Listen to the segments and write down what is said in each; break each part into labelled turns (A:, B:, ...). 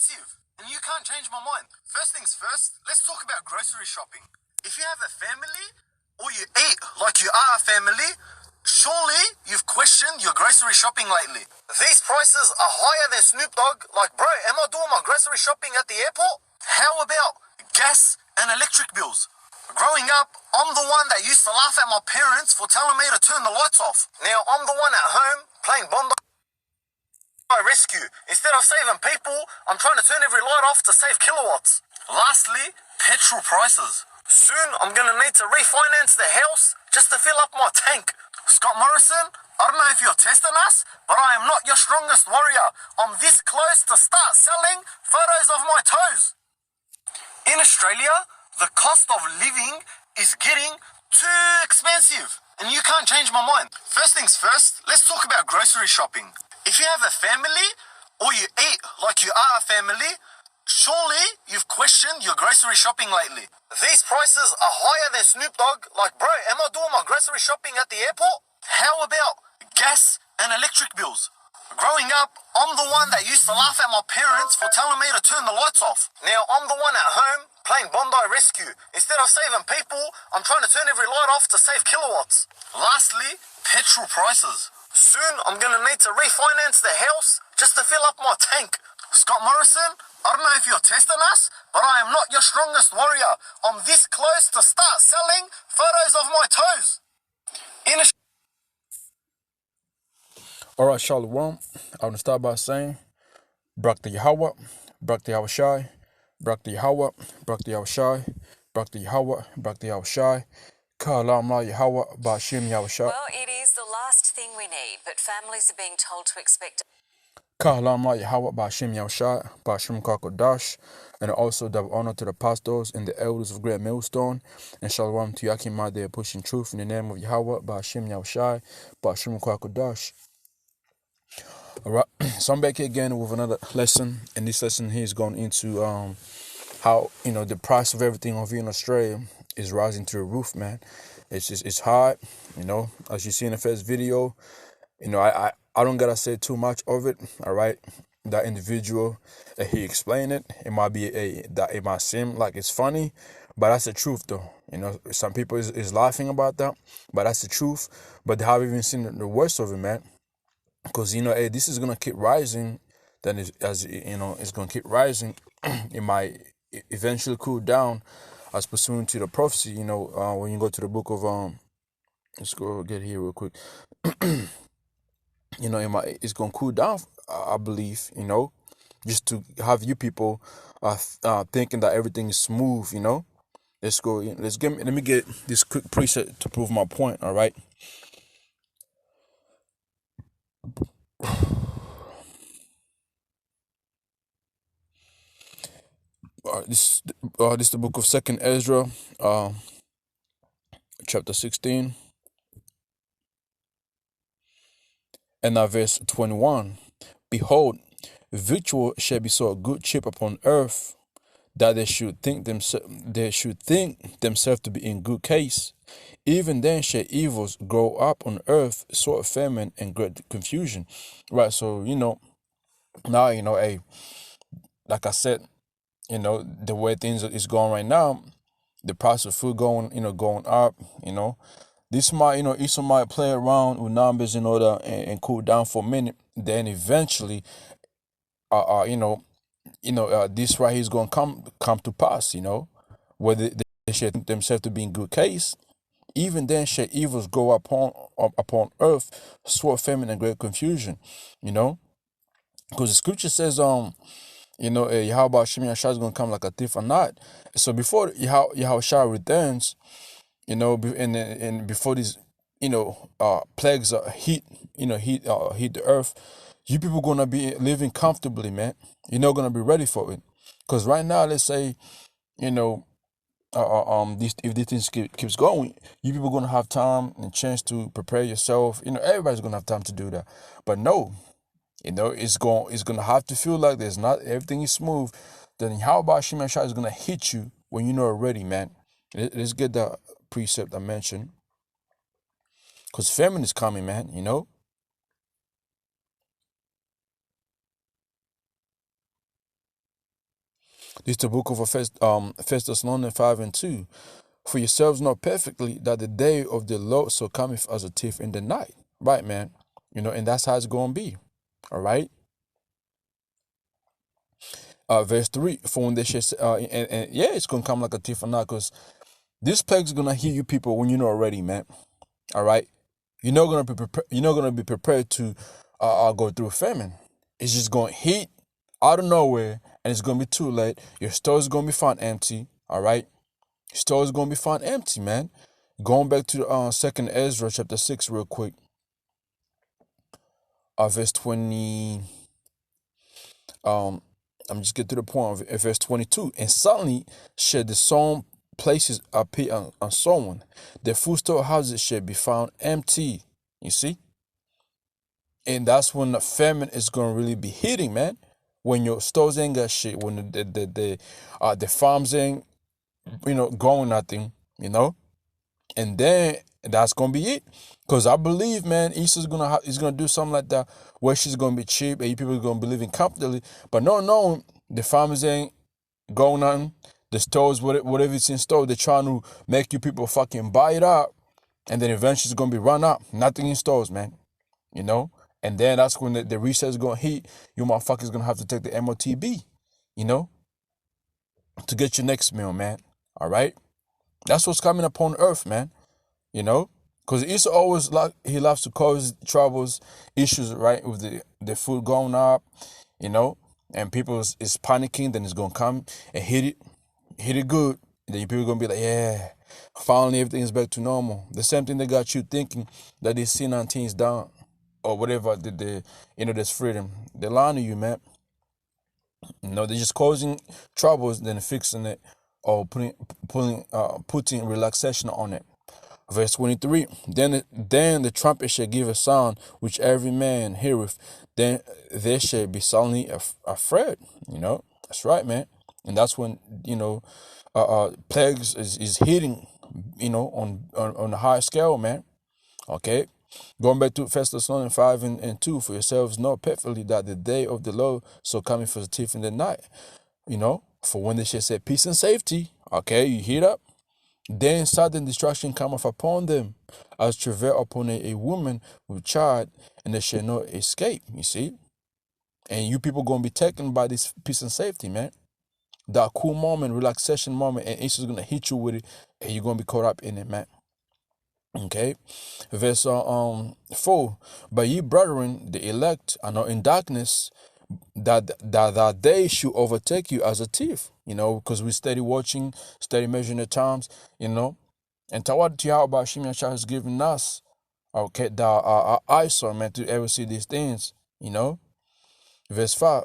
A: expensive, and you can't change my mind. First things first, let's talk about grocery shopping. If you have a family, or you eat like you are a family, surely you've questioned your grocery shopping lately. These prices are higher than Snoop Dogg. Like, bro, am I doing my grocery shopping at the airport? How about gas and electric bills? Growing up, I'm the one that used to laugh at my parents for telling me to turn the lights off. Now I'm the one at home playing Bondi Rescue. Instead of saving people, I'm trying to turn every light off to save kilowatts. Lastly, petrol prices. Soon I'm gonna need to refinance the house just to fill up my tank. Scott Morrison, I don't know if you're testing us, but I am not your strongest warrior. I'm this close to start selling photos of my toes. In Australia, the cost of living is getting too expensive, and you can't change my mind. First things first, let's talk about grocery shopping. If you have a family, or you eat like you are a family, surely you've questioned your grocery shopping lately. These prices are higher than Snoop Dogg. Like, bro, am I doing my grocery shopping at the airport? How about gas and electric bills? Growing up, I'm the one that used to laugh at my parents for telling me to turn the lights off. Now I'm the one at home playing Bondi Rescue. Instead of saving people, I'm trying to turn every light off to save kilowatts. Lastly, petrol prices. Soon I'm gonna need to refinance the house just to fill up my tank. Scott Morrison, I don't know if you're testing us, but I am not your strongest warrior. I'm this close to start selling photos of my toes. In a
B: Alright, Shalom. I want to start by saying, Brak the Yahweh, Brak the Yahushai, Brak the Yahweh, Brak the Yahushai, Brak the Yahweh, Brak the Yahushai, Ka'alam la Yahweh, Ba'ashim Yahushai.
C: Well, it is the last thing we need, but families are being told to expect.
B: Ka'alam la Yahweh, Ba'ashim Yahushai, Ba'ashim Kakodash, and also double honor to the pastors and the elders of Great Millstone, and Shalom to Yakim they are pushing truth in the name of Yahweh, Ba'ashim Yahushai, Ba'ashim Kakodash. Alright, so I'm back here again with another lesson, and this lesson here is going into how the price of everything over here in Australia is rising to the roof, man. It's hard, as you see in the first video. I don't gotta say too much of it. All right, that individual he explained it. It might be that it might seem like it's funny, but that's the truth though. Some people is laughing about that, but that's the truth. But they haven't even seen the worst of it, man. Because hey, this is gonna keep rising. Then it's gonna keep rising. It might eventually cool down, as pursuant to the prophecy. When you go to the book of let's go get here real quick. It's gonna cool down. I believe. Just to have you people thinking that everything is smooth. Let's go. Let me get this quick preset to prove my point. All right. This is the book of 2nd Ezra, chapter 16, and verse 21. Behold, victual shall be so good cheap upon earth, that they should think themselves to be in good case. Even then shall evils grow up on earth, sort of famine and great confusion. Right. So now hey, like I said. The way things is going right now, the price of food going up, this might, Esau might play around with numbers in order and cool down for a minute. Then eventually, this right here is going to come to pass, whether they shall think themselves to be in good case. Even then shall evils go upon earth, sword, famine, and great confusion, because the scripture says, Yahweh Shemi Yahshua is going to come like a thief or not. So before Yahweh returns, and before these, plagues heat the earth, you people going to be living comfortably, man. You're not going to be ready for it. Because right now, let's say, if this thing keeps going, you people going to have time and chance to prepare yourself. Everybody's going to have time to do that. But no. It's gonna have to feel like there's not everything is smooth. Then how about Shimon Shah is gonna hit you when you know already, man. Let's get the precept I mentioned. Because famine is coming, man, This is the book of First Thessalonians 5:2. For yourselves know perfectly that the day of the Lord so cometh as a thief in the night. Right, man. And that's how it's gonna be. All right. Verse 3. For when they shall and yeah, it's gonna come like a thief in the night, because this plague's gonna hit you people when you're not ready, man. All right. You're not gonna be prepared to go through famine. It's just gonna hit out of nowhere, and it's gonna be too late. Your store's gonna be found empty. All right. Your store's gonna be found empty, man. Going back to Second Ezra chapter 6 real quick. Verse 20. I'm just get to the point of verse 22. And suddenly shall the sown places appear on someone. The food storehouses shall be found empty. You see? And that's when the famine is gonna really be hitting, man. When your stores ain't got shit, when the farms ain't, growing nothing, and then that's gonna be it. Cause I believe, man, Easter's is gonna do something like that, where she's gonna be cheap and you people are gonna be living comfortably. But no, the farmers ain't growing nothing. The stores, whatever it's in store, they're trying to make you people fucking buy it up, and then eventually it's gonna be run up. Nothing in stores, man. And then that's when the reset is gonna hit. You motherfuckers gonna have to take the MOTB, to get your next meal, man. All right, that's what's coming upon Earth, man. Because it's always like he loves to cause troubles, issues, right, with the food going up, and people is panicking. Then it's gonna come and hit it good. And then people gonna be like, yeah, finally everything's back to normal. The same thing that got you thinking that this C19 is down or whatever. There's freedom. They're lying to you, man. They're just causing troubles, then fixing it, or putting relaxation on it. Verse 23, then the trumpet shall give a sound, which every man heareth. Then they shall be suddenly afraid. That's right, man. And that's when, plagues is hitting, on a high scale, man. Okay. Going back to First Thessalonians 5:2, for yourselves know perfectly that the day of the Lord so coming for the thief in the night. For when they shall say peace and safety, okay, you hear that? Then sudden destruction cometh upon them, as travail upon a woman with child, and they shall not escape, you see? And you people gonna be taken by this peace and safety, man. That cool moment, relaxation moment, and it's just gonna hit you with it, and you're gonna be caught up in it, man. Okay. Verse 4. But ye brethren, the elect are not in darkness, that they should overtake you as a thief, because we steady watching, steady measuring the times, and toward Yahweh Shimon Shah has given us, okay, the eyes are meant to ever see these things, Verse 5,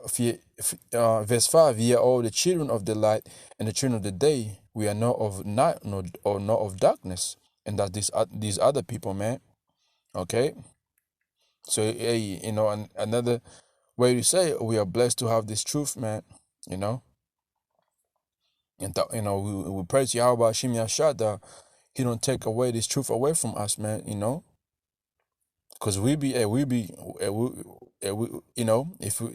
B: ye are all the children of the light and the children of the day. We are not of night or not of darkness. And that these other people, man. Okay? So, hey, another way to say we are blessed to have this truth, man. And we praise Yahweh Hashem Yashad that he don't take away this truth away from us, man. Because if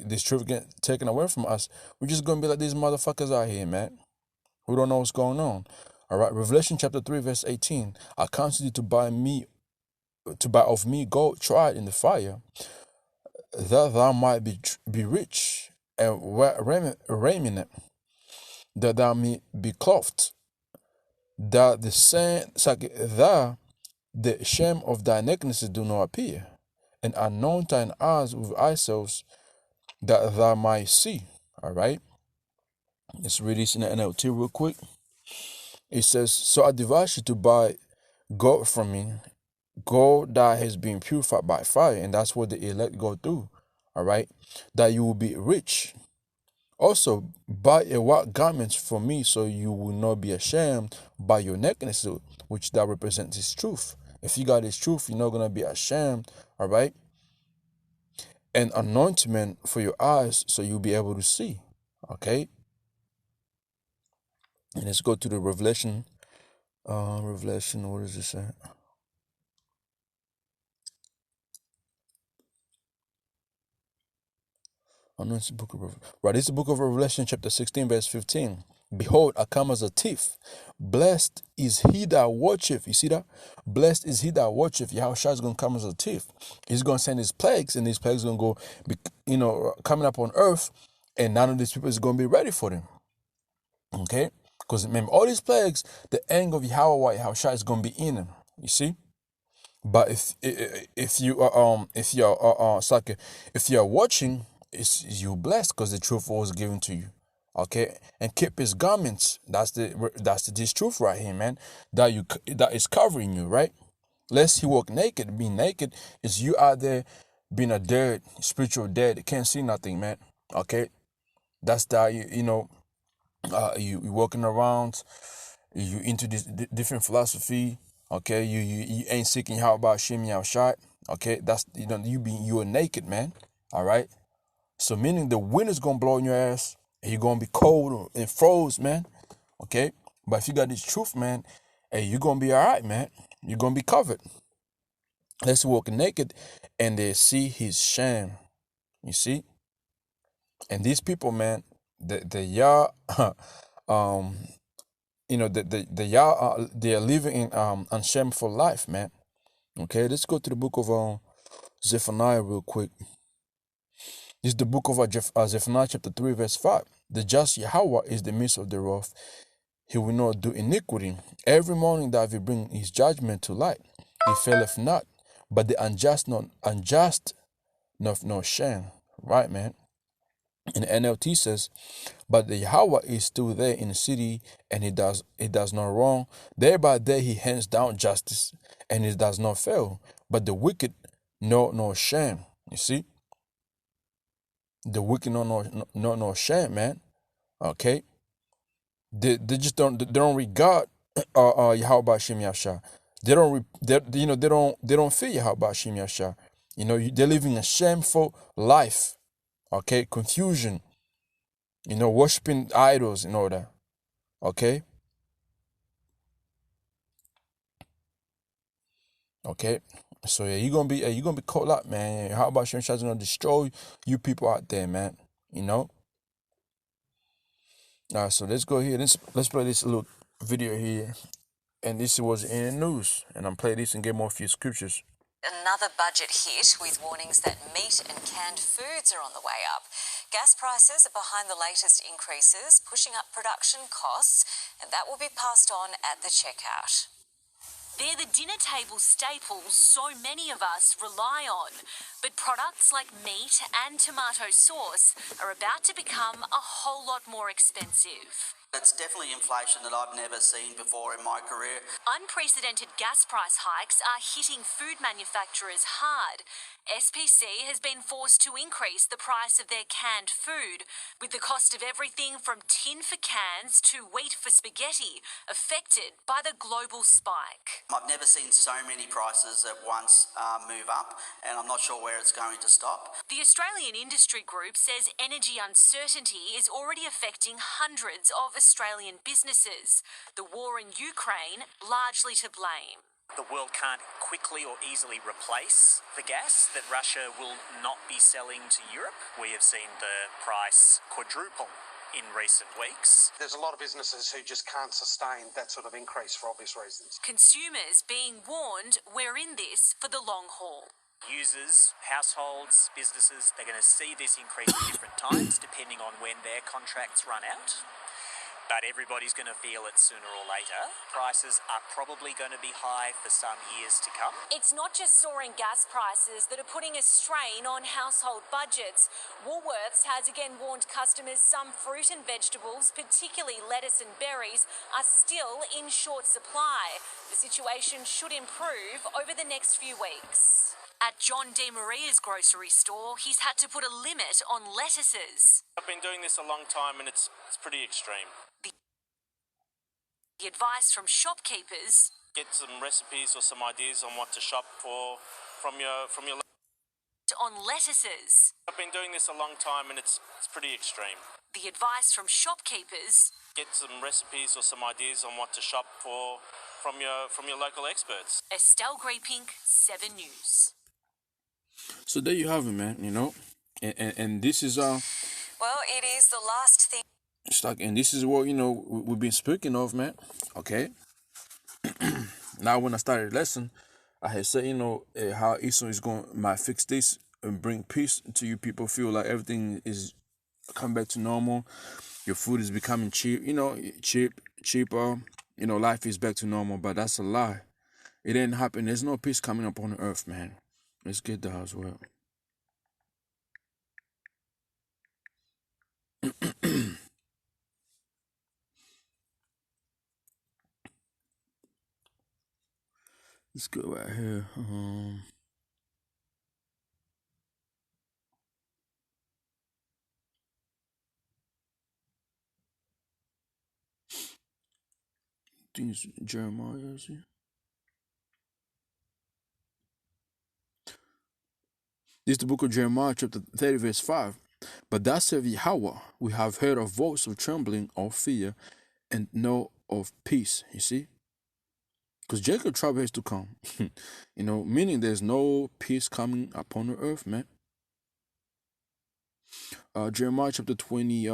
B: this truth get taken away from us, we're just gonna be like these motherfuckers out here, man. We don't know what's going on. All right, Revelation chapter 3, verse 18. I counsel you to buy of me gold tried in the fire, that thou might be rich, and wear raiment, that thou may be clothed, that the shame of thy nakedness do not appear, and anoint thine eyes with eye salves, that thou might see. All right. Let's read this in the NLT real quick. It says, so I advise you to buy gold from me, gold that has been purified by fire, and that's what the elect go through. All right. That you will be rich. Also, buy a white garment from me, so you will not be ashamed by your nakedness, which that represents his truth. If you got his truth, you're not gonna be ashamed. All right. An anointment for your eyes, so you'll be able to see. Okay. And let's go to the Revelation. Revelation, what does it say? Oh, no, it's the book of right. It's the book of Revelation, chapter 16, verse 15. Behold, I come as a thief. Blessed is he that watcheth. You see that? Blessed is he that watcheth. Yahushua is going to come as a thief. He's going to send his plagues, and these plagues are going to go, coming up on earth, and none of these people is going to be ready for them. Okay? Because remember, all these plagues, the anger of Yahushua is going to be in them. You see? But if you are watching, you blessed because the truth was given to you. Okay, and keep his garments. That's this truth right here, man. That is covering you, right? Lest he walk naked. Being naked is you out there being a dead, spiritual dead. Can't see nothing, man. Okay, that's that you walking around. You into this different philosophy. Okay, you ain't seeking how about Shem Shot. Okay, that's you are naked, man. All right. So meaning the wind is gonna blow in your ass, and you're gonna be cold and froze, man. Okay? But if you got this truth, man, hey, you're gonna be alright, man. You're gonna be covered. Let's walk naked and they see his shame. You see? And these people, man, the Yah the Yah they are living in unshameful life, man. Okay, let's go to the book of Zephaniah real quick. This is the book of Zephaniah chapter 3 verse 5. The just Yahweh is the midst of the wrath. He will not do iniquity. Every morning that he bring his judgment to light, he faileth not. But the unjust no shame. Right, man? And NLT says, but the Yahweh is still there in the city, and he does no wrong. Day by day he hands down justice, and it does not fail. But the wicked no shame. You see? The wicked no shame, man. Okay, they just don't regard Yahweh Shem Yasha. They don't fear Yahweh Shem Yasha. They're living a shameful life. Okay, confusion. Worshiping idols and all that. Okay. Okay. So yeah, you're gonna be caught up, man. How about Shem Yasha's gonna destroy you people out there, man? Alright, so let's go here. Let's play this little video here. And this was in the news. And I'm playing this and get more few scriptures.
C: Another budget hit with warnings that meat and canned foods are on the way up. Gas prices are behind the latest increases, pushing up production costs, and that will be passed on at the checkout.
D: They're the dinner table staples so many of us rely on. But products like meat and tomato sauce are about to become a whole lot more expensive.
E: It's definitely inflation that I've never seen before in my career.
D: Unprecedented gas price hikes are hitting food manufacturers hard. SPC has been forced to increase the price of their canned food, with the cost of everything from tin for cans to wheat for spaghetti affected by the global spike.
E: I've never seen so many prices at once move up, and I'm not sure where it's going to stop.
D: The Australian Industry Group says energy uncertainty is already affecting hundreds of Australian businesses. The war in Ukraine largely to blame.
F: The world can't quickly or easily replace the gas that Russia will not be selling to Europe. We have seen the price quadruple in recent weeks.
G: There's a lot of businesses who just can't sustain that sort of increase for obvious reasons.
D: Consumers being warned we're in this for the long haul.
F: Users, households, businesses, they're going to see this increase at different times depending on when their contracts run out. But everybody's going to feel it sooner or later. Prices are probably going to be high for some years to come.
D: It's not just soaring gas prices that are putting a strain on household budgets. Woolworths has again warned customers some fruit and vegetables, particularly lettuce and berries, are still in short supply. The situation should improve over the next few weeks. At John D. Maria's grocery store, he's had to put a limit on lettuces.
H: I've been doing this a long time and it's pretty extreme.
D: The advice from shopkeepers:
H: get some recipes or some ideas on what to shop for from your
D: on lettuces.
H: I've been doing this a long time and it's pretty extreme.
D: The advice from shopkeepers:
H: get some recipes or some ideas on what to shop for from your local experts.
D: Estelle Grey Pink, 7 News.
B: So there you have it, man. And this is
C: Well, it is the last thing.
B: and this is what we've been speaking of, man. Okay. Now when I started the lesson, I had said how Esau is going might fix this and bring peace to you. People feel like everything is come back to normal. Your food is becoming cheap, cheaper. Life is back to normal, but that's a lie. It didn't happen. There's no peace coming up on the earth, man. Let's get that as well. Let's go right here. I think it's Jeremiah, is it? This is the book of Jeremiah, chapter 30, verse 5. But thus saith Yahweh, we have heard a voice of trembling, of fear, and know of peace. You see? Because Jacob trouble has to come. Meaning there's no peace coming upon the earth, man. Jeremiah chapter 20,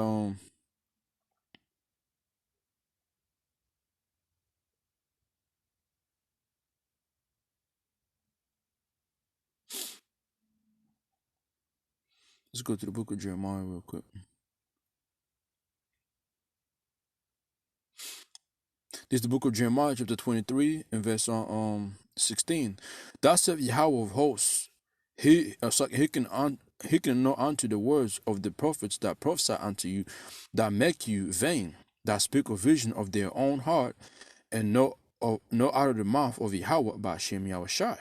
B: let's go to the book of Jeremiah real quick. This is the book of Jeremiah, chapter 23, and verse 16. Thus saith Yahweh of hosts, he can know unto the words of the prophets that prophesy unto you, that make you vain, that speak a vision of their own heart, and know out of the mouth of Yahweh by Shem Yahushai.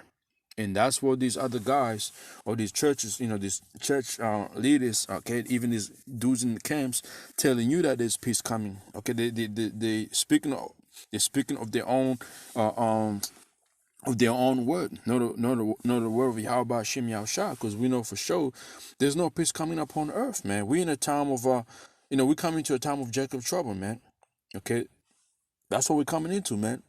B: And that's what these other guys or these churches, these church leaders, okay, even these dudes in the camps, telling you that there's peace coming. Okay, they speaking of their own word, not the word of Yahweh Hashem Yahushua, because we know for sure there's no peace coming upon earth, man. We in a time of we coming to a time of Jacob trouble, man. Okay, that's what we're coming into, man.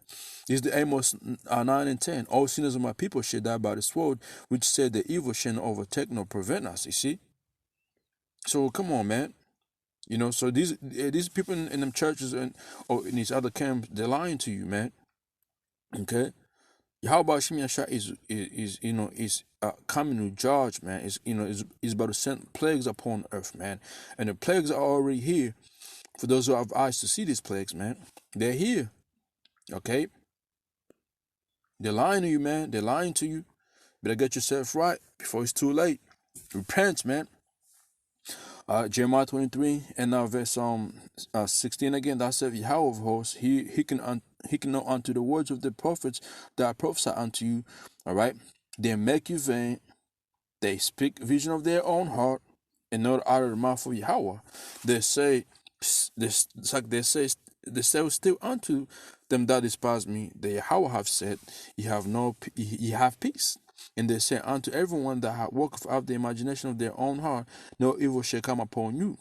B: This is the Amos 9 and 10. All sinners of my people shall die by the sword, which said the evil shall not overtake nor prevent us, you see? So come on, man. So these people in them churches or in these other camps, they're lying to you, man. Okay? Yahweh Shem Yasha is coming to judge, man. Is about to send plagues upon earth, man. And the plagues are already here. For those who have eyes to see these plagues, man, they're here. Okay? They're lying to you, man. They're lying to you. Better get yourself right before it's too late. Repent, man. Jeremiah 23 and now verse 16 again. That said, Yahweh of hosts, he can know unto the words of the prophets that prophesy unto you. All right, they make you vain. They speak vision of their own heart, and not out of the mouth of Yahweh. They say this, it's like they say still unto them that despise me. The Yahweh have said, ye have peace. And they say unto everyone that walketh out the imagination of their own heart, no evil shall come upon you.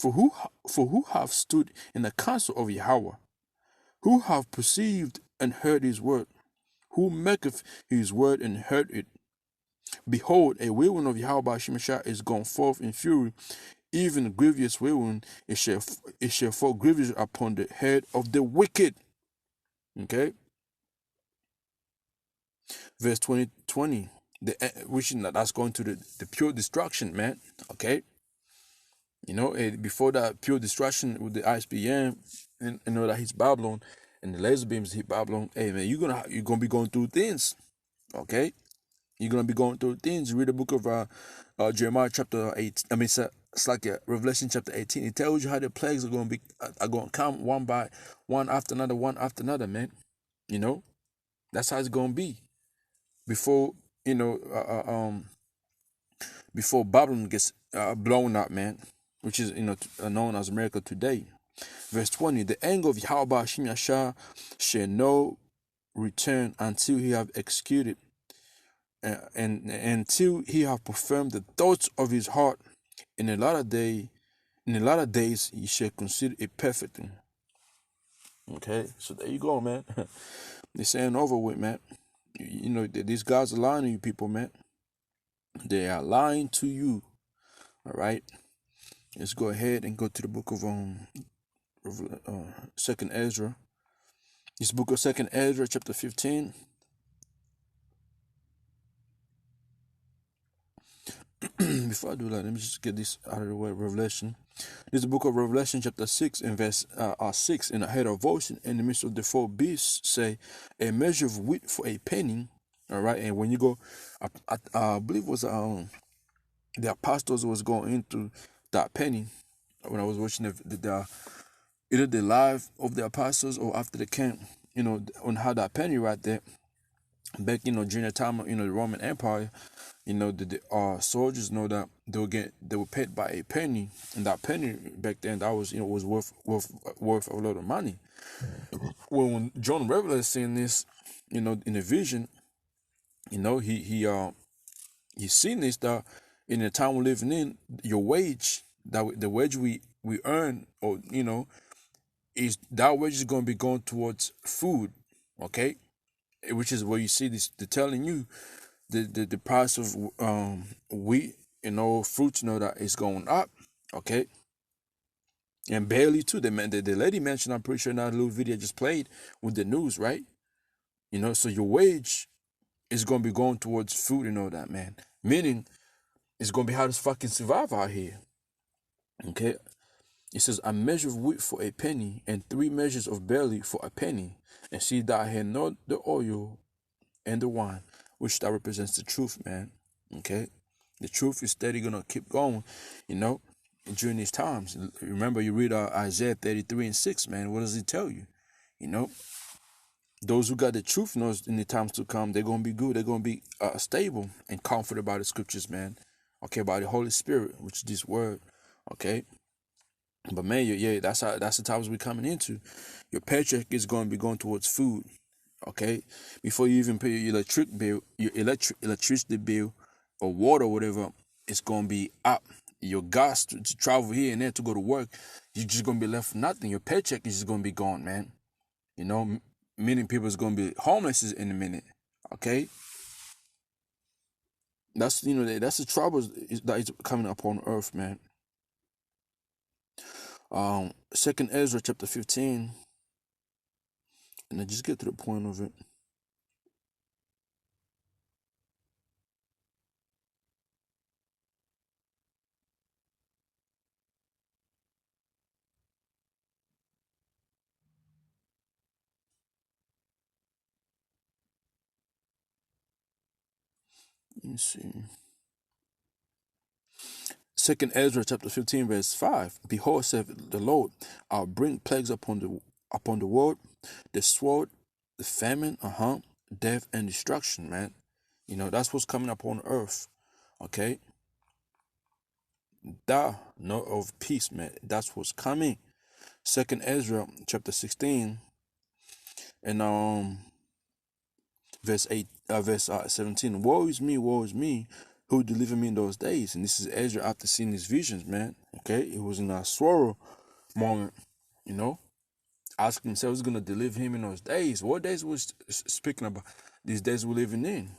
B: For who have stood in the counsel of Yahweh? Who have perceived and heard his word? Who maketh his word and heard it? Behold, a whirlwind of Yahweh Shemashah is gone forth in fury, even grievous whirlwind, it shall fall grievous upon the head of the wicked. Okay? Verse 20, that's going to the pure destruction, man. Okay? Before that pure destruction with the ISBM, and that hits Babylon, and the laser beams hit Babylon, hey man, you're gonna be going through things. Okay? You're gonna be going through things. Read the book of Jeremiah chapter 8. I mean, it's like Revelation chapter 18. It tells you how the plagues are gonna come one by one after another, man. That's how it's gonna be. Before before Babylon gets blown up, man, which is known as America today. Verse 20: the anger of Yahweh Shem Yashah shall no return until he have executed and until he have performed the thoughts of his heart. In a latter days he shall consider it perfect. Okay, so there you go, man. They're saying over with, man. These guys are lying to you people, man. They are lying to you. All right, let's go ahead and go to the book of Second Ezra. This book of Second Ezra, chapter 15. Before I do that, let me just get this out of the way. Revelation. This is the book of Revelation, chapter 6, and verse 6. And I heard a voice in the midst of the four beasts say, "A measure of wheat for a penny." All right, and when you go, I believe it was the apostles was going into that penny when I was watching the either the live of the apostles or after the camp, on how that penny right there back, during the time of, the Roman Empire, the soldiers know that they were paid by a penny, and that penny back then that was was worth a lot of money. Well, when John Revelator is seeing this, in a vision, he's seen this, that in the time we're living in, your wage, the wage we earn, or is that wage is going to be going towards food, okay, which is where you see this. They're telling you the price of wheat, fruits, that is going up, okay, and barley too. The lady mentioned, I'm pretty sure, in that little video I just played with the news, right? So your wage is going to be going towards food and all that, man. Meaning, it's going to be hard to fucking survive out here, okay? It says, "A measure of wheat for a penny, and 3 measures of barley for a penny, and see that I had not the oil and the wine," which that represents the truth, man. Okay? The truth is steady gonna keep going, during these times. Remember, you read Isaiah 33 and 6, man. What does it tell you? Those who got the truth knows in the times to come, they're gonna be good. They're gonna be stable and comforted by the scriptures, man. Okay, by the Holy Spirit, which is this word. Okay. But man, that's the times we're coming into. Your paycheck is going to be going towards food, okay? Before you even pay your electricity bill, or water, or whatever, it's going to be up. Your gas to travel here and there to go to work, you're just going to be left with nothing. Your paycheck is just going to be gone, man. Meaning people is going to be homeless in a minute, okay? That's that's the troubles that is coming upon earth, man. Second Ezra chapter 15, and I just get to the point of it. Let me see. Second Ezra chapter 15, verse 5. "Behold, saith the Lord, I'll bring plagues upon the world, the sword, the famine, death and destruction," man. That's what's coming upon earth. Okay? Thou know of peace, man. That's what's coming. Second Ezra chapter 16 and verse 17. "Woe is me, who delivered me in those days." And this is Ezra after seeing these visions, man. Okay, it was in a sorrow moment, asking himself, who's gonna deliver him in those days? What days was speaking about? These days we're living in.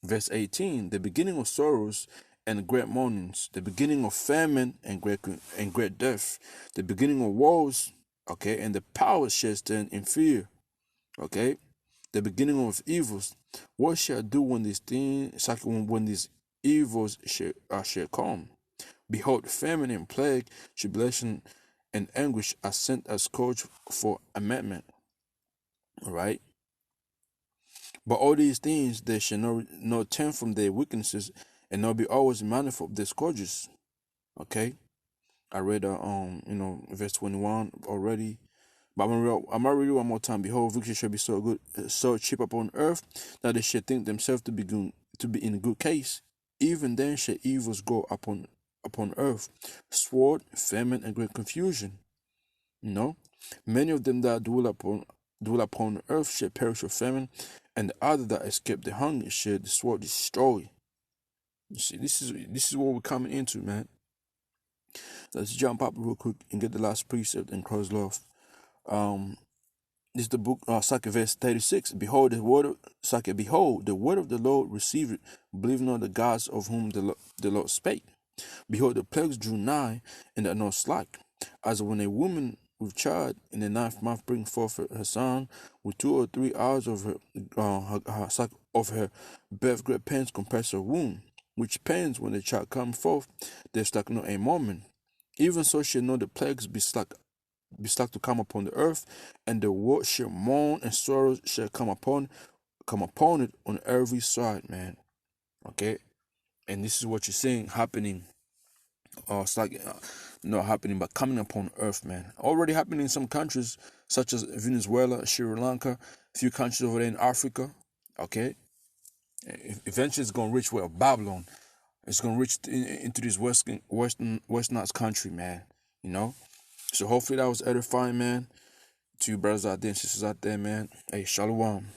B: Verse 18: "The beginning of sorrows and great mournings, the beginning of famine and great death, the beginning of woes, okay, and the power shall stand in fear, okay, the beginning of evils. What shall I do when these evils shall come? Behold, famine and plague, tribulation and anguish are sent as scourge for amendment." All right. "But all these things they shall not turn from their weaknesses, and not be always mindful of their scourges." Okay. I read verse 21 already. But I'm gonna read it one more time. "Behold, victory shall be so cheap upon earth, that they shall think themselves to be in good case. Even then shall evils grow upon earth, sword, famine, and great confusion. Many of them that dwell upon earth shall perish with famine, and the other that escape the hunger shall the sword destroy." You see, this is what we're coming into, man. Let's jump up real quick and get the last precept and close off. This is the book, verse 36. "Behold, the word of the Lord, receive it, believe not the gods of whom the Lord spake. Behold, the plagues drew nigh, and are not slack. As when a woman with child in the ninth month bring forth her son, with 2 or 3 hours of her birth great pains compress her womb, which pains when the child come forth, they slack not a moment. Even so shall know the plagues be slack to come upon the earth, and the world shall mourn, and sorrow shall come upon it on every side, man. Okay, and this is what you're seeing happening. It's like not happening, but coming upon earth, man. Already happening in some countries such as Venezuela, Sri Lanka, a few countries over there in Africa. Okay, eventually it's gonna reach where Babylon. It's gonna reach into this westernized country, man. You know. So hopefully that was edifying, man. To you brothers out there and sisters out there, man. Hey, shalom.